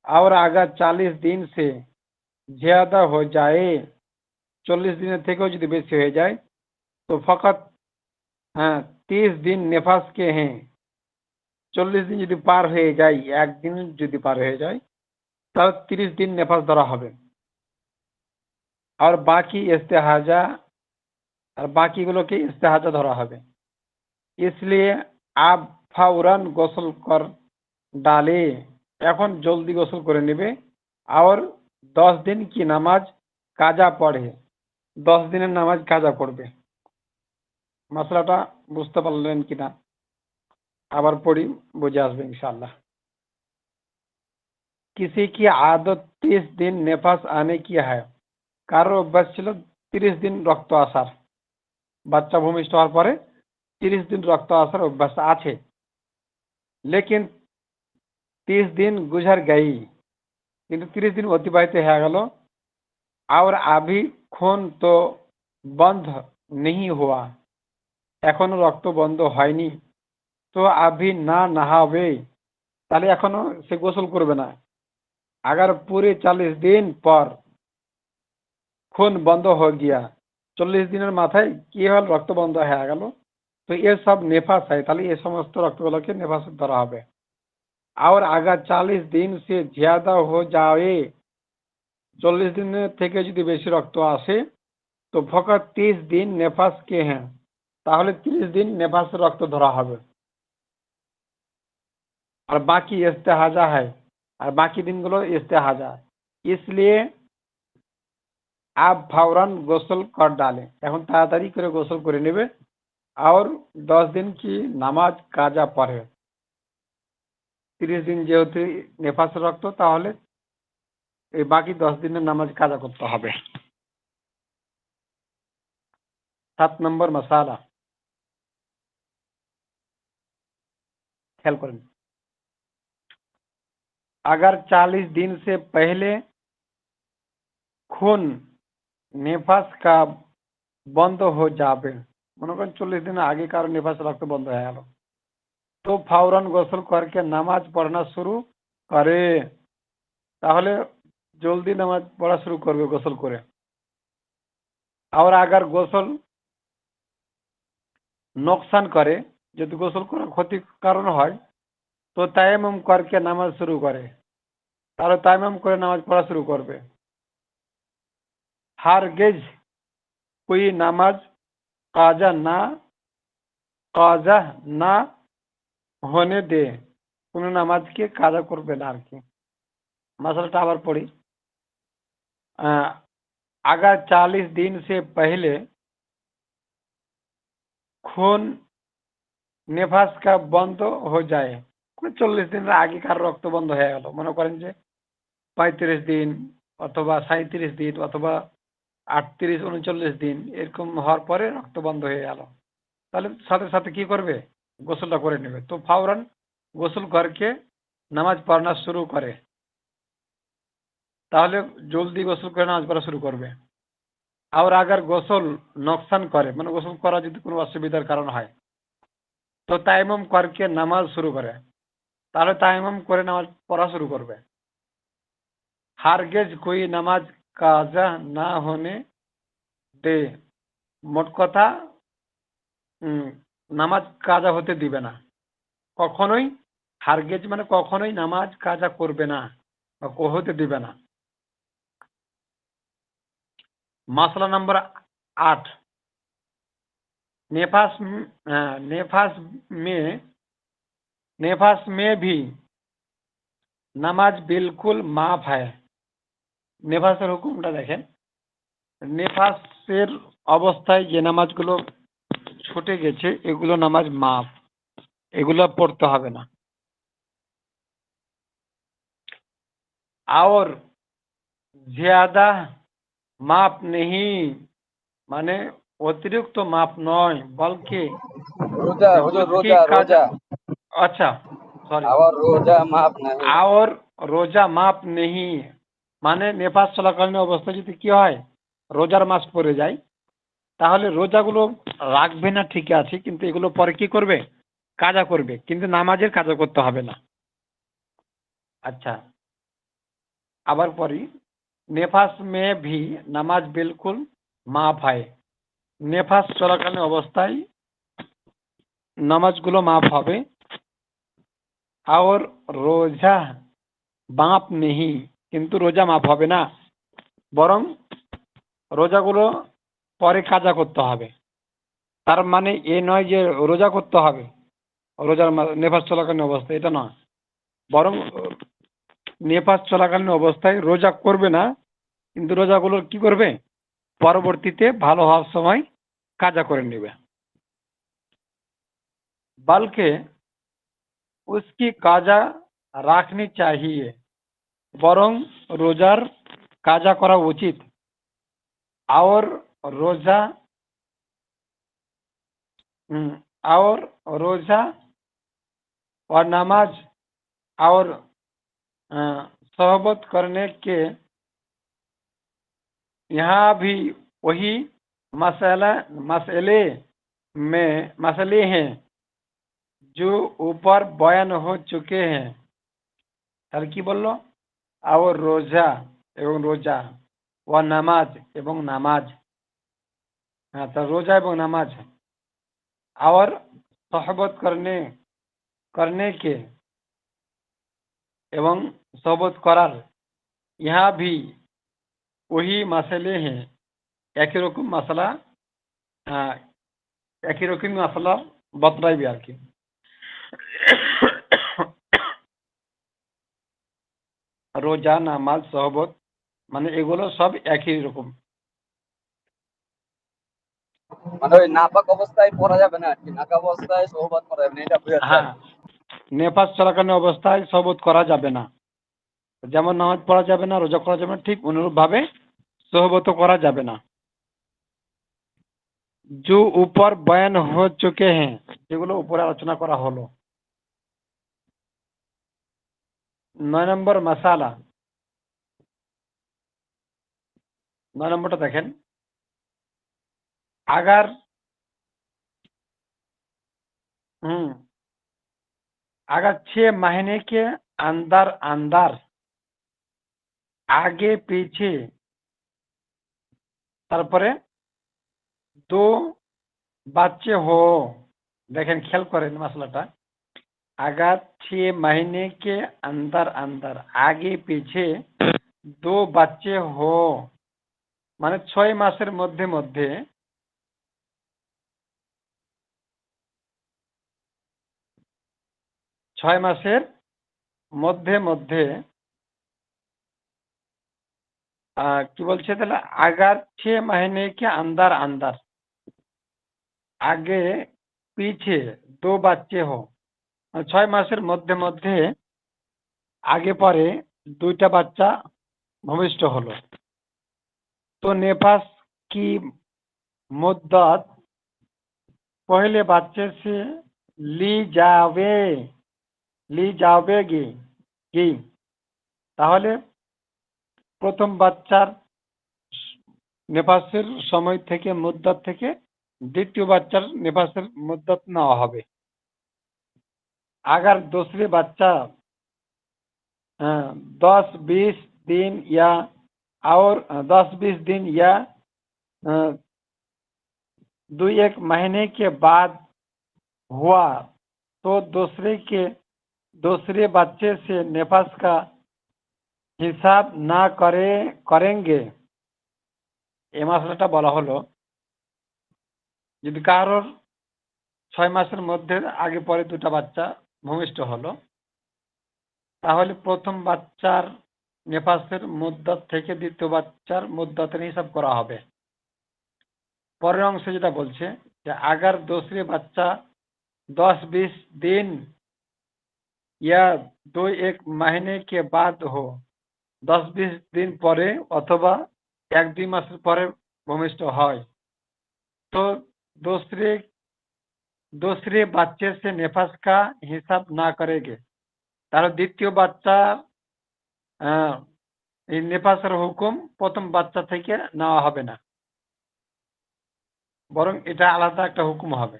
और अगर 40 दिन से ज्यादा हो जाए, 40 দিনের থেকেও যদি বেশি হয়ে যায় তো ফকত 30 দিন নেফাস কে হ্যাঁ, 40 দিন যদি পার হয়ে যায়, একদিন যদি পার হয়ে যায় তাহলে 30 दिन নেফাস ধরা হবে। আর বাকি ইস্তেহাজা আর বাকিগুলোকে ইস্তেহাজা ধরা হবে। इसलिए आप फौरन গোসল কর ডালে, এখন জলদি গোসল করে নেবে। আর 10 दिन কি নামাজ কাজা পড়ে, 10 দিনের নামাজ কাজা পড়বে। মশলাটা বুঝতে পারলেন কিনা আবার পড়ি, বুঝে আসবে इंशाल्लाह। किसी की आदत 30 दिन নেফাস आने की है, কারো অভ্যাস ছিল 30 दिन রক্ত আসার, বাচ্চা ভূমিষ্ঠ হওয়ার পরে 30 दिन রক্ত আসার অভ্যাস আছে। लेकिन 30 दिन गुजर गई, কিন্তু 30 दिन অতিবাহিত হয়ে গেল। और अभी खून तो बंद नहीं हुआ, এখনো রক্ত বন্ধ হয়নি। তো अभी না नहावे, তাহলে এখনো সে গোসল করবে না। अगर पूरे 40 दिन पर खून बंद हो गया, 40 দিনের মাথায় কি হল, রক্ত বন্ধ হয়ে গেল, তো এর সব নেফাস হয়, তাহলে এই সমস্ত রক্তগুলোকে নেফাস ধরা হবে। और अगर 40 दिन से ज्यादा हो जाए, 40 দিনের থেকে যদি বেশি রক্ত আসে, তো ফকত 30 दिन নেফাস কে হ্যাঁ, তাহলে 30 दिन নেফাস রক্ত ধরা হবে। আর বাকি ইস্তেহাজা হয়, আর বাকি দিনগুলো ইস্তেহাজা। इसलिए आप फौरन গোসল কর ডালে, এখন তাড়াতাড়ি করে গোসল করে নেবে। আর 10 दिन কি নামাজ কাজা পড়ে, 30 दिन যেহেতু নেফাস রক্ত, তাহলে এই বাকি 10 দিনের নামাজ কাজা করতে হবে। 7 নম্বর মশালা খেয়াল করেন। अगर 40 दिन से पहले खून নেফাস का বন্ধ হয়ে যাবে, মনে করেন 40 দিন আগে কারো নেফাস রক্ত বন্ধ হয়ে গেল, তো ফৌরন গোসল করকে নামাজ পড়না শুরু করে, তাহলে জলদি নামাজ পড়া শুরু করবে গোসল করে। আর আগার গোসল নোকসান করে, যদি গোসল করা ক্ষতির কারণ হয়, তো তায়াম্মুম করকে নামাজ শুরু করে, তাহলে তায়াম্মুম করে নামাজ পড়া শুরু করবে। হারগিজ कोई নামাজ কাজা না होने दे, কোনো নামাজকে কাজা করবে না আর কি। মশলাটা আবার পড়ি। अगर 40 दिन से पहले खून নেফাস কা বন্ধ হয়ে যায়, 40 দিনের আগে কার রক্ত বন্ধ হয়ে গেল, মনে করেন যে 35 দিন অথবা 37 দিন অথবা 38 39 দিন এরকম হওয়ার পরে রক্ত বন্ধ হয়ে গেল, তাহলে সাথে সাথে কি করবে, গোসলটা করে নেবে। তো ফৌরন গোসল করকে নামাজ পড়না শুরু করে, তাহলে জলদি গোসল করে নামাজ পড়া শুরু করবে। আর আগার গোসল নোকসান করে, মানে গোসল করা যদি কোনো অসুবিধার কারণ হয়, তো তায়াম্মুম করকে নামাজ শুরু করে, তাহলে তায়াম্মুম করে নামাজ পড়া শুরু করবে। হারগিজ কোই নামাজ কাজা না হোনে দে, মোট কথা নামাজ কাজা হতে দিবে না, কখনোই। হারগিজ মানে কখনোই নামাজ কাজা করবে না বা হতে দিবে না। मसला नंबर 8, नेफास में भी নামাজ বিলকুল মাফ হয়। নেফাসের হুকুমটা দেখেন, নেফাসের অবস্থায় যে নামাজগুলো ছুটে গেছে এগুলো নামাজ মাফ, এগুলো পড়তে হবে না। और ज्यादा মাপ নেই, মানে অতিরিক্ত মাপ নয়, বলকে रोजा हुजूर रोजा रोजा আচ্ছা সরি, और रोजा माफ नहीं। और রোজা মাপ নেই, মানে নেফাস চলাকালীন অবস্থায় যদি কি হয়, রোজার মাস পড়ে যায়, তাহলে রোজাগুলো রাখবে না ঠিক আছে, কিন্তু এগুলো পরে কি করবে, কাজা করবে, কিন্তু নামাজের কাজা করতে হবে না। আচ্ছা আবার পরি, নেফাস মে ভি নামাজ বিলকুল মাফ হয়, নেফাস চলাকালীন অবস্থায় নামাজগুলো মাফ হবে। আর রোজা মাপ নেই, কিন্তু রোজা মাফ হবে না, বরং রোজাগুলো পরে কাজা করতে হবে। তার মানে এ নয় যে রোজা করতে হবে রোজার নেফাস চলাকালীন অবস্থায়, এটা নয়, বরং নেফাস চলাকালীন অবস্থায় রোজা করবে না, কিন্তু রোজাগুলো কি করবে, পরবর্তীতে ভালো হওয়ার সময় কাজা করে নেবে। बल्कि उसकी কাজা রাখনি চাহিয়ে, বরং রোজার কাজা করা উচিত। और रोजा और रोजा और नमाज और सोहबत करने के यहाँ भी वही मसले हैं जो ऊपर बयान हो चुके हैं। তাহলে কি বললো, और रोजा এবং রোজা, ও নামাজ এবং নামাজ, হ্যাঁ তা রোজা এবং নামাজ, और सोहबत करने के এবং सोहबत করার, यहाँ भी वही मसले हैं, একই রকম মশলা, একই রকম মশলা বতলাইবে আর কি। রোজা, নামাজ, সোহবত মানে এগুলো সব একই রকম। মানে ওই নাপাক অবস্থায় পড়া যাবে না আর কি, নাকা অবস্থায় সোহবত করা যাবে না, এটা বুঝাচ্ছে। হ্যাঁ, নেফাস চলাকালীন অবস্থায় সোহবত করা যাবে না, যেমন নামাজ পড়া যাবে না, রোজা করা যাবে না, ঠিক অনুরূপ ভাবে সোহবত করা যাবে না। जो ऊपर बयान हो चुके हैं, যেগুলো উপরে আলোচনা করা হলো। 9 নম্বর মাসালা, 9 নম্বরটা দেখেন, अगर अगर 6 महीने के अंदर अंदर आगे पीछे তারপরে 2 বাচ্চা हो, দেখেন খেয়াল করেন মশলাটা, अगर 6 महीने के अंदर अंदर आगे पीछे 2 বাচ্চা हो, মানে 6 মাসের মধ্যে মধ্যে 6 মাসের মধ্যে মধ্যে কি বলছে তাহলে, अगर 6 महीने के अंदर अंदर आगे पीछे 2 বাচ্চা हो, 6 মাসের মধ্যে মধ্যে আগে পরে 2টা বাচ্চা ভূমিষ্ঠ হলো, तो नेफास की मुद्दत पहले बच्चे से ली जावेगी কি, তাহলে প্রথম বাচ্চার নেফাসের সময় থেকে মুদ্দত থেকে দ্বিতীয় বাচ্চার নেফাসের মুদ্দত নেওয়া হবে। अगर दूसरे बच्चा 10-20 दिन या और 10-20 दिन या 2-1 महीने के बाद हुआ, तो दूसरे बच्चे से नेफास का हिसाब ना करेंगे। এই মশলাটা বলা হলো, যদি কারোর 6 মাসের মধ্যে আগে পরে 2টা বাচ্চা ভূমিষ্ঠ হলো, তাহলে প্রথম বাচ্চার নেফাসের মুদ্দত থেকে দ্বিতীয় বাচ্চার মুদ্দতের হিসাব করা হবে। পরের অংশে যেটা বলছে যে अगर दूसरे बच्चा 10-20 दिन या 2-1 महीने के बाद हो, 10-20 दिन পরে অথবা 1-2 মাসের পরে ভূমিষ্ঠ হয়, तो दूसरे बच्चे से नेफास का हिसाब ना करेंगे। তাহলে দ্বিতীয় বাচ্চা এই নেফাসের হুকুম প্রথম বাচ্চা থেকে নেওয়া হবে না, বরং এটা আলাদা একটা হুকুম হবে।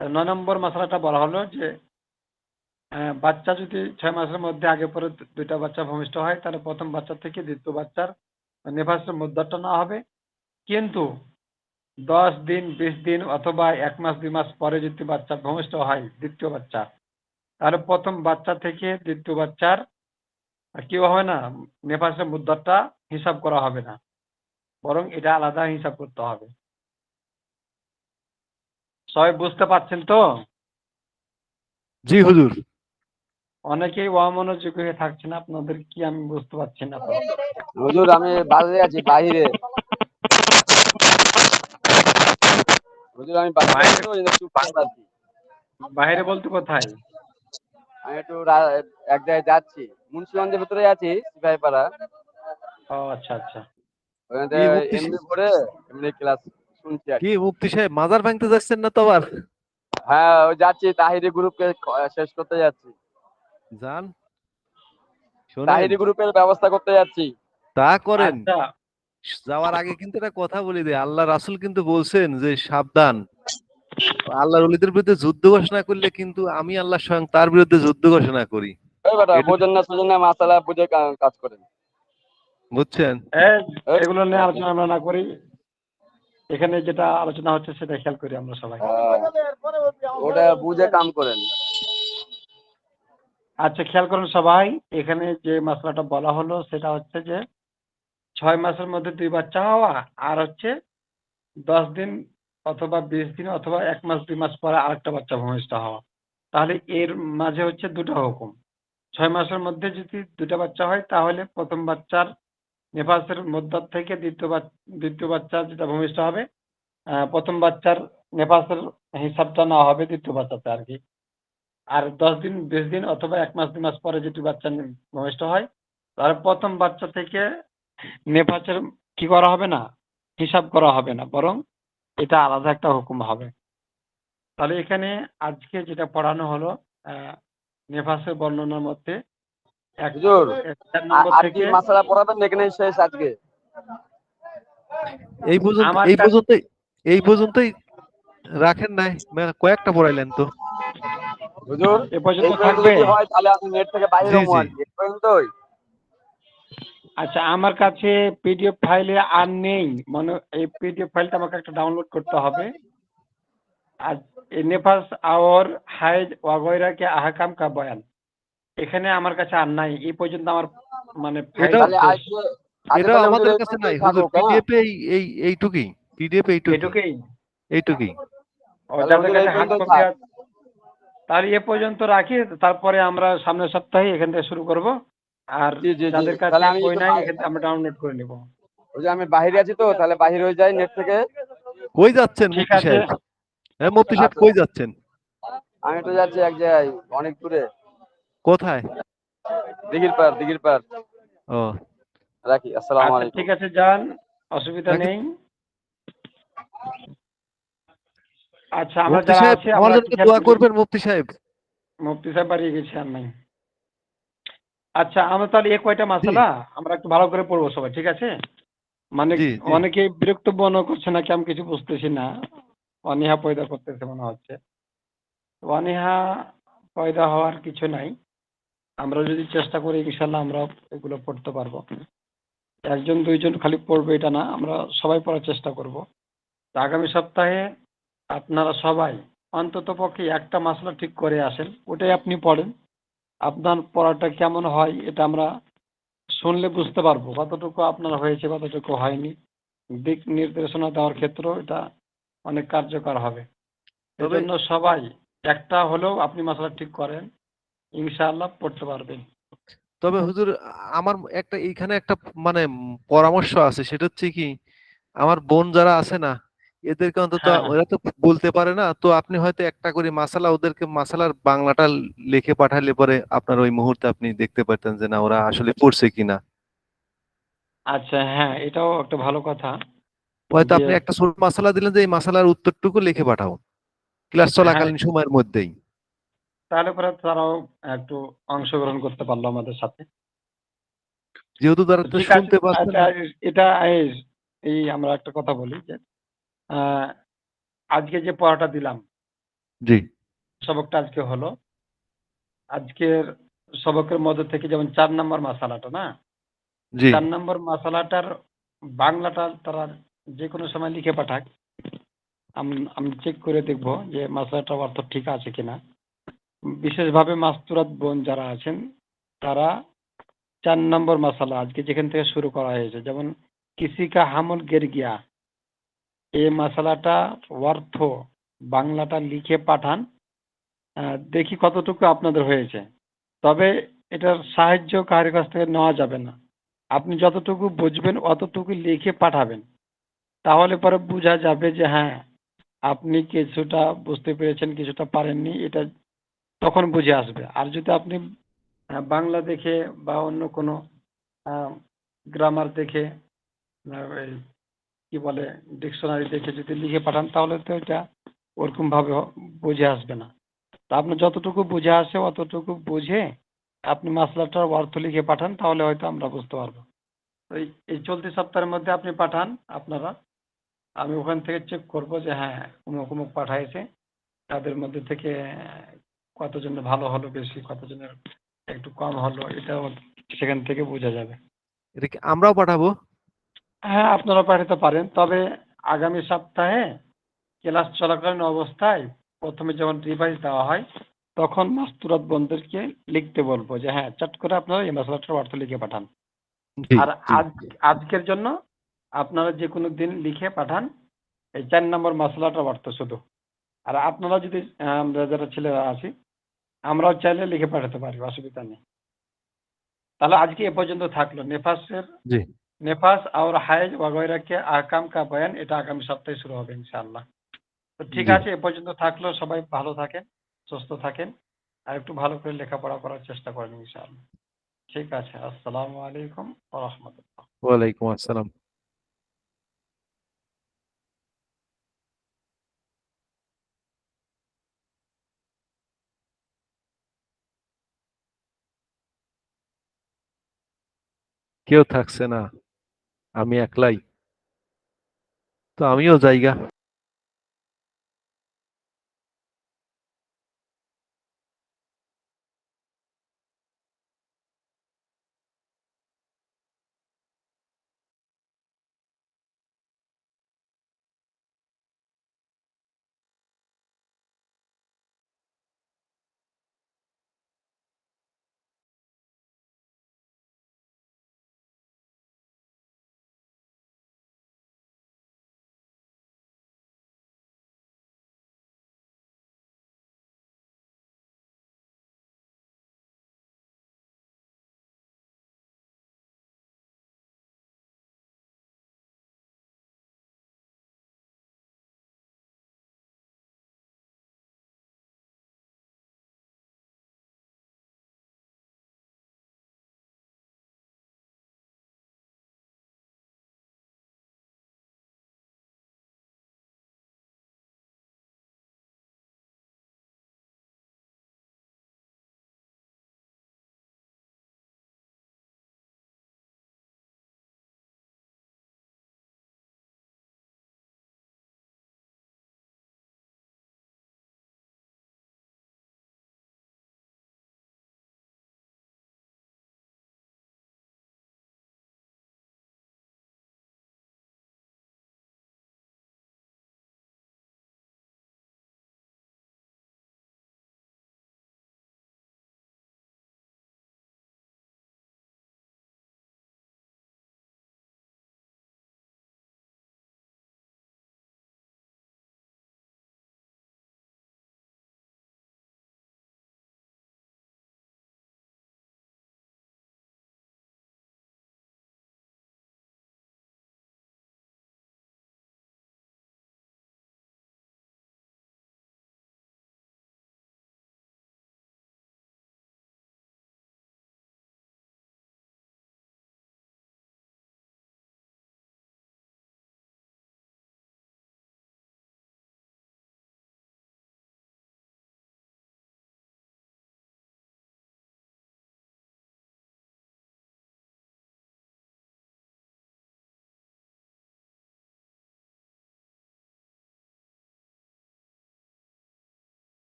9 নম্বর মশলাটা বলা হলো যে বাচ্চা যদি 6 মাসের মধ্যে আগে পরে 2টা বাচ্চা ভূমিষ্ঠ হয়, তাহলে প্রথম বাচ্চা থেকে দ্বিতীয় বাচ্চার নেফাসের মুদ্দতটা নেওয়া হবে, কিন্তু 10 দিন 20 দিন অথবা 1 মাস 2 মাস পরে যদি বাচ্চা ভূমিষ্ঠ হয় দ্বিতীয় বাচ্চা, তাহলে প্রথম বাচ্চা থেকে দ্বিতীয় বাচ্চার আর কি হবে না, নেফাসের মুদ্দাটা হিসাব করা হবে না, বরং এটা আলাদা হিসাব করতে হবে। সবাই বুঝতে পারছেন তো? জি হুজুর। অনেকেই অমনোযোগী হয়ে থাকছেন, আপনাদের কি আমি বুঝতে পারছি না তো। হুজুর আমি বাইরে আছি, বাহিরে। হুজুর আমি বাইরে আছি তো, এই জন্য একটু ফাঁকা আছি। বাইরে বলতে কোথায়? আমি একটু এক জায়গায় যাচ্ছি, মুন্সিগঞ্জের ভিতরে আছি, সিপাহীপাড়া। ও আচ্ছা আচ্ছা। ওখানে কি মুফতি এমনি করে এমনি ক্লাস শুনছি আর কি কি। মুফতি সাহেব মাজার ভাঙতে যাচ্ছেন না তো আবার? হ্যাঁ ওই যাচ্ছি, তাহিরি গ্রুপকে শেষ করতে যাচ্ছি। যান, শোনেন, তাহিরি গ্রুপের ব্যবস্থা করতে যাচ্ছি। তা করেন। আচ্ছা যাওয়ার আগে কিন্তু একটা কথা বলি দে, আল্লাহ রাসূল কিন্তু বলছেন যে সাবধান, আল্লাহর ওলিদের বিরুদ্ধে যুদ্ধ ঘোষণা করলে কিন্তু আমি আল্লাহ স্বয়ং তার বিরুদ্ধে যুদ্ধ ঘোষণা করি। ওই বেটা এটা বোঝেন না সুঝেন না, মাসালা বুঝে কাজ করেন। বুঝছেন? এই, এই, এগুলো নিয়ে আলোচনা আমরা না করি, এখানে যেটা আলোচনা হচ্ছে সেটা খেয়াল করি আমরা সবাই। ওটা বুঝে কাম করেন। আচ্ছা খেয়াল করুন সবাই, এখানে যে মশলাটা বলা হলো সেটা হচ্ছে যে 6 মাসের মধ্যে 2 বাচ্চা হওয়া, আর হচ্ছে 10 দিন অথবা 20 দিন অথবা 1 মাস 2 মাস পরে আরেকটা বাচ্চা ভূমিষ্ঠ হওয়া। তাহলে এর মাঝে হচ্ছে দুটো হুকুম। 6 মাসের মধ্যে যদি দুটো বাচ্চা হয় তাহলে প্রথম বাচ্চার নেফাসের মধ্যে থেকে দ্বিতীয় বাচ্চা যেটা ভূমিষ্ঠ হবে, প্রথম বাচ্চার নেফাসের হিসাবটা নেওয়া হবে দ্বিতীয় বাচ্চাতে আর কি। আর 10 দিন 20 দিন অথবা 1 মাস 2 মাস পরে যেটি বাচ্চা ভূমিষ্ঠ হয়, তাহলে প্রথম বাচ্চা থেকে নেফাসের কি করা হবে না, হিসাব করা হবে না, বরং এটা আলাদা একটা হুকুম হবে। তাহলে এখানে আজকে যেটা পড়ানো হলো নেফাসের বর্ণনার মধ্যে এক হুজুর 4 নম্বর আর কি থেকে মাসালা পড়াবেন এখানে শেষ আজকে? এই পর্যন্ত আমার এই কাছে পর্যন্তই এই পর্যন্তই রাখেন নাই, কয়েকটা পড়াইলেন তো। হুজুর এ পর্যন্ত এই পর্যন্ত থাকবে। যদি হয় তাহলে আমি নেট থেকে বাইরে জি হবো জি। আর কি, এই পর্যন্তই। আচ্ছা আমার কাছে পিডিএফ ফাইলে আর নেই, মানে এই পিডিএফ ফাইলটা আমাকে একটা ডাউনলোড করতে হবে। আর নেফাস और হাইজ ওয়াগৈরা কে আহকাম কা বয়ান এখানে আমার কাছে আর নাই, এই পর্যন্ত আমার মানে ফাইল এটাও তাহলে শেষ। আজকে আচ্ছা এটাও তাহলে হুজুর আমাদের এই কাছে নাই পর্যন্তই হুজুর, থাকুক, হ্যাঁ? পিডিএফ এইটুকুই, পিডিএফ এইটুকুই, এটুকুই। এইটুকুই। ও তাহলে যাদের হুজুর এই কাছে হার্ড পর্যন্তই কপি থাক। আছে তাহলে এ পর্যন্ত রাখি, তারপরে আমরা সামনের সপ্তাহে এখান থেকে শুরু করব। আর জি জি জি, যাদের কাছে তাহলে আমি বই একটু নাই এখান থেকে আমরা ডাউনলোড করে নিব। হুজুর আমি বাহিরে আছি তো, তাহলে বাহির হয়ে যাই নেট থেকে। কই যাচ্ছেন ঠিক মুফতি আছে। সাহেব? হ্যাঁ মুফতি সাহেব আচ্ছা কই যাচ্ছেন? আমি তো যাচ্ছি এক জায়গায় অনেক দূরে, কোথায়? দিঘির পার। ও রাখি, আসসালামু আচ্ছা আলাইকুম। ঠিক আছে যান, অসুবিধা নাকি নেই। আচ্ছা আমরা মুফতি যারা সাহেব আছি আমার আমরা জন্য একটু একটু খেয়াল দোয়া করি। করবেন মুফতি সাহেব। মুফতি সাহেব বাড়িয়ে গেছে আর নাই। আচ্ছা আমরা তাহলে এ কয়টা জি মাসালা আমরা একটু ভালো করে পড়বো সবাই, ঠিক আছে? মানে জি জি। অনেকে বিরক্ত মনে করছে নাকি আমি কিছু বুঝতেছি না, অনীহা পয়দা করতেছে মনে হচ্ছে। অনীহা পয়দা হওয়ার কিছু নাই, আমরা যদি চেষ্টা করি ইনশাল্লাহ আমরা এগুলো পড়তে পারবো। একজন দুইজন খালি পড়বে এটা না, আমরা সবাই পড়ার চেষ্টা করব। তো আগামী সপ্তাহে আপনারা সবাই অন্তত পক্ষে একটা মাসলা ঠিক করে আসেন, ওটাই আপনি পড়েন। আপনার পড়াটা কেমন হয় এটা আমরা শুনলে বুঝতে পারবো কতটুকু আপনার হয়েছে কতটুকু হয়নি। দিক নির্দেশনা দেওয়ার ক্ষেত্রেও এটা অনেক কার্যকর হবে। তবে এজন্য সবাই একটা হলেও আপনি মাসলা ঠিক করেন, ইনশাআল্লাহ পড়তে পারবেন। তবে হুজুর আমার একটা এইখানে একটা মানে পরামর্শ আছে, সেটা হচ্ছে কি, আমার বোন যারা আছে না, এদেরকে অন্তত, হ্যাঁ ওরা তো বলতে পারে না, তো আপনি হয়তো একটা করে মাসালা ওদেরকে মাসালার বাংলাটা লিখে পাঠালে পরে আপনার ওই মুহূর্তে আপনি দেখতে পারতেন যে না ওরা আসলে পড়ছে কিনা। আচ্ছা হ্যাঁ এটাও একটা ভালো কথা হয়তো যে আপনি একটা ছোট মাসালা দিলেন যে এই মাসালার উত্তরটুকু লিখে পাঠাও ক্লাস হ্যাঁ, চলাকালীন সময়ের মধ্যেই। তাহলে পরে তারাও একটু অংশগ্রহণ করতে পারলো আমাদের সাথে। যেহেতু তারা তো তো ঠিক আছে। শুনতে পাচ্ছে আচ্ছা না। এটা এই আমরা একটা কথা বলি যে আহ, আজকে যে পড়াটা দিলাম, জি সবকটা আজকে হলো, আজকের সবকের মধ্যে থেকে যেমন 4 নম্বর মাসালাটা না, জি 4 নম্বর মাসালাটার বাংলাটা তারা যে কোনো সময় লিখে পাঠাক, আমি চেক করে দেখবো যে মাসালাটার অর্থ ঠিক আছে কিনা। বিশেষভাবে মাস্তুরাত বোন যারা আছেন তারা 4 নম্বর মাসালা আজকে যেখান থেকে শুরু করা হয়েছে, যেমন কিসি কা হামল গির গিয়া, এই মাসালাটা অর্থ বাংলাটা লিখে পাঠান, দেখি কতটুকু আপনাদের হয়েছে। তবে এটার সাহায্য কারোর কাছ থেকে নেওয়া যাবে না। আপনি যতটুকু বুঝবেন অতটুকু লিখে পাঠাবেন, তাহলে পরে বোঝা যাবে যে হ্যাঁ আপনি কিছুটা বুঝতে পেরেছেন, কিছুটা পারেননি, এটা তখন বুঝে আসবে। আর যদি আপনি বাংলা দেখে বা অন্য কোনো গ্রামার দেখে, এই কি বলে ডিকশনারি দেখে যদি লিখে পাঠান, তাহলে তো এটা ওরকম ভাবে বুঝে আসবে না। তা আপনি যতটুকু বুঝে আসে অতটুকু বুঝে আপনি মাসলাটার অর্থ লিখে পাঠান, তাহলে হয়তো আমরা বুঝতে পারবো। তো এই চলতি সপ্তাহের মধ্যে আপনি পাঠান আপনারা, আমি ওখান থেকে চেক করব যে হ্যাঁ অমুক অমুক পাঠাইছে, তাদের মধ্যে থেকে কতজনের ভালো হলো বেশি, কতজনের একটু কম হলো, এটা সেখান থেকে বোঝা যাবে। এটা কি আমরাও পাঠাবো? হ্যাঁ আপনারা পাঠাতে পারেন, তবে আগামী সপ্তাহে ক্লাস চলাকালীন অবস্থায় প্রথমে যখন রিভাইজ দেওয়া হয় তখন মাস্তুরাত বন্ধুদেরকে লিখতে বলবো যে হ্যাঁ চট করে আপনারা এই মশলাটার অর্থ লিখে পাঠান। জি আর জি আজকের জন্য আপনারা যে কোনো দিন লিখে পাঠান এই 4 নম্বর মশলাটার অর্থ শুধু। আর আপনারা যদি আমরা যারা ছেলেরা আছি আমরাও চাইলে লিখে পাঠাতে পারি, অসুবিধা নেই। তাহলে আজকে এ পর্যন্ত থাকলো জি नेफास और हाइज वगैरह के আহকাম का বয়ান, এটা আগামী সপ্তাহে শুরু হবে ইনশাআল্লাহ। তো ঠিক জি আছে, এ পর্যন্ত থাকলো। সবাই ভালো থাকেন, সুস্থ থাকেন, আর একটু ভালো করে লেখাপড়া করার চেষ্টা করেন ইনশাআল্লাহ। ঠিক আছে, আসসালামু আলাইকুম ওয়া রাহমাতুল্লাহ। ওয়ালাইকুম আসসালাম। কেউ থাকছে না, আমি একলাই, তো আমিও জায়গা।